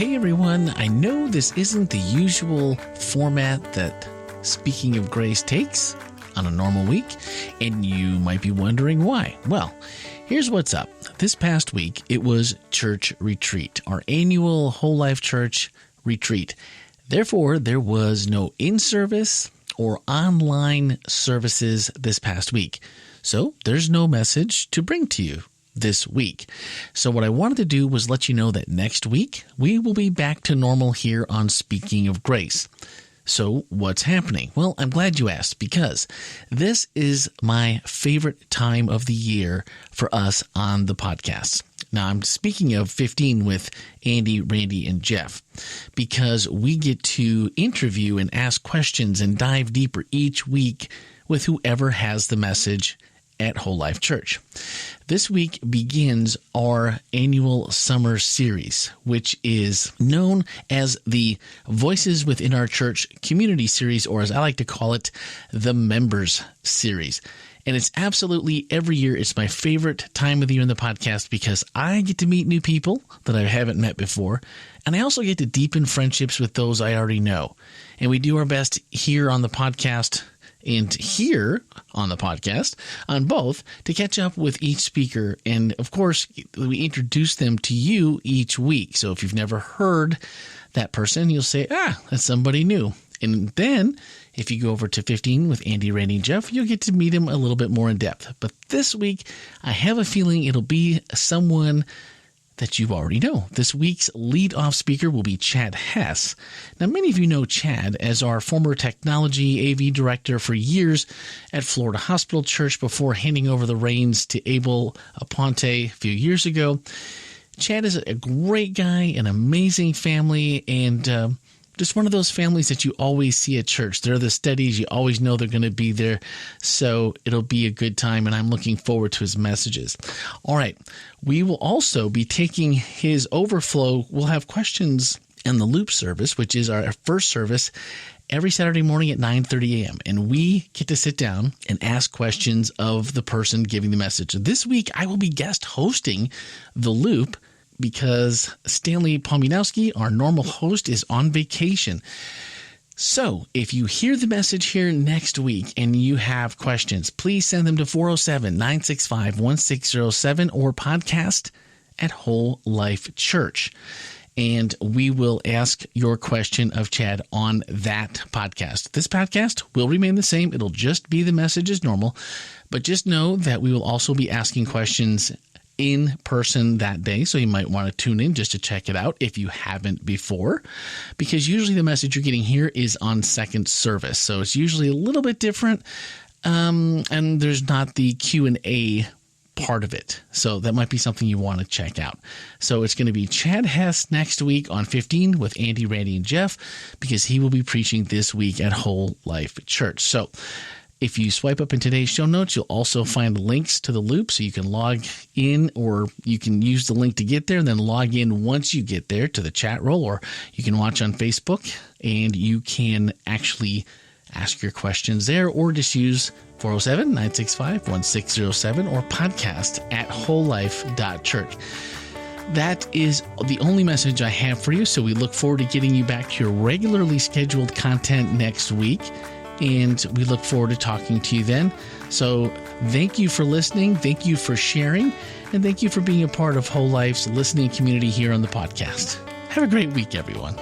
Hey everyone, I know this isn't the usual format that Speaking of Grace takes on a normal week, and you might be wondering why. Well, here's what's up. This past week, it was Church Retreat, our annual Whole Life Church Retreat. Therefore, there was no in-service or online services this past week. So there's no message to bring to you this week. So what I wanted to do was let you know that next week we will be back to normal here on Speaking of Grace. So what's happening? Well, I'm glad you asked, because this is my favorite time of the year for us on the podcast. Now, I'm speaking of 15 with Andy, Randy, and Jeff, because we get to interview and ask questions and dive deeper each week with whoever has the message at Whole Life Church. This week begins our annual summer series, which is known as the Voices Within Our Church Community Series, or as I like to call it, the Members Series. And it's absolutely, every year, it's my favorite time of the year in the podcast, because I get to meet new people that I haven't met before, and I also get to deepen friendships with those I already know. And we do our best here on the podcast and here on the podcast, on both, to catch up with each speaker. And of course, we introduce them to you each week. So if you've never heard that person, you'll say, that's somebody new. And then if you go over to 15 with Andy, Randy, and Jeff, you'll get to meet him a little bit more in depth. But this week, I have a feeling it'll be someone that you already know. This week's lead-off speaker will be Chad Hess. Now, many of you know Chad as our former technology AV director for years at Florida Hospital Church before handing over the reins to Abel Aponte a few years ago. Chad is a great guy, an amazing family, and just one of those families that you always see at church. They're the steadies. You always know they're going to be there. So it'll be a good time, and I'm looking forward to his messages. All right. We will also be taking his overflow. We'll have questions in the Loop service, which is our first service every Saturday morning at 9:30 a.m. And we get to sit down and ask questions of the person giving the message. This week, I will be guest hosting the Loop, because Stanley Pominowski, our normal host, is on vacation. So if you hear the message here next week and you have questions, please send them to 407-965-1607 or podcast at Whole Life Church. And we will ask your question of Chad on that podcast. This podcast will remain the same. It'll just be the message as normal. But just know that we will also be asking questions in person that day, so you might want to tune in just to check it out if you haven't before, because usually the message you're getting here is on second service, so it's usually a little bit different, and there's not the Q&A part of it, so that might be something you want to check out. So it's going to be Chad Hess next week on 15 with Andy, Randy, and Jeff, because he will be preaching this week at Whole Life Church. So if you swipe up in today's show notes, you'll also find links to the Loop, so you can log in, or you can use the link to get there and then log in once you get there to the chat roll, or you can watch on Facebook and you can actually ask your questions there, or just use 407-965-1607 or podcast at wholelife.church. That is the only message I have for you, so we look forward to getting you back to your regularly scheduled content next week. And we look forward to talking to you then. So thank you for listening. Thank you for sharing. And thank you for being a part of Whole Life's listening community here on the podcast. Have a great week, everyone.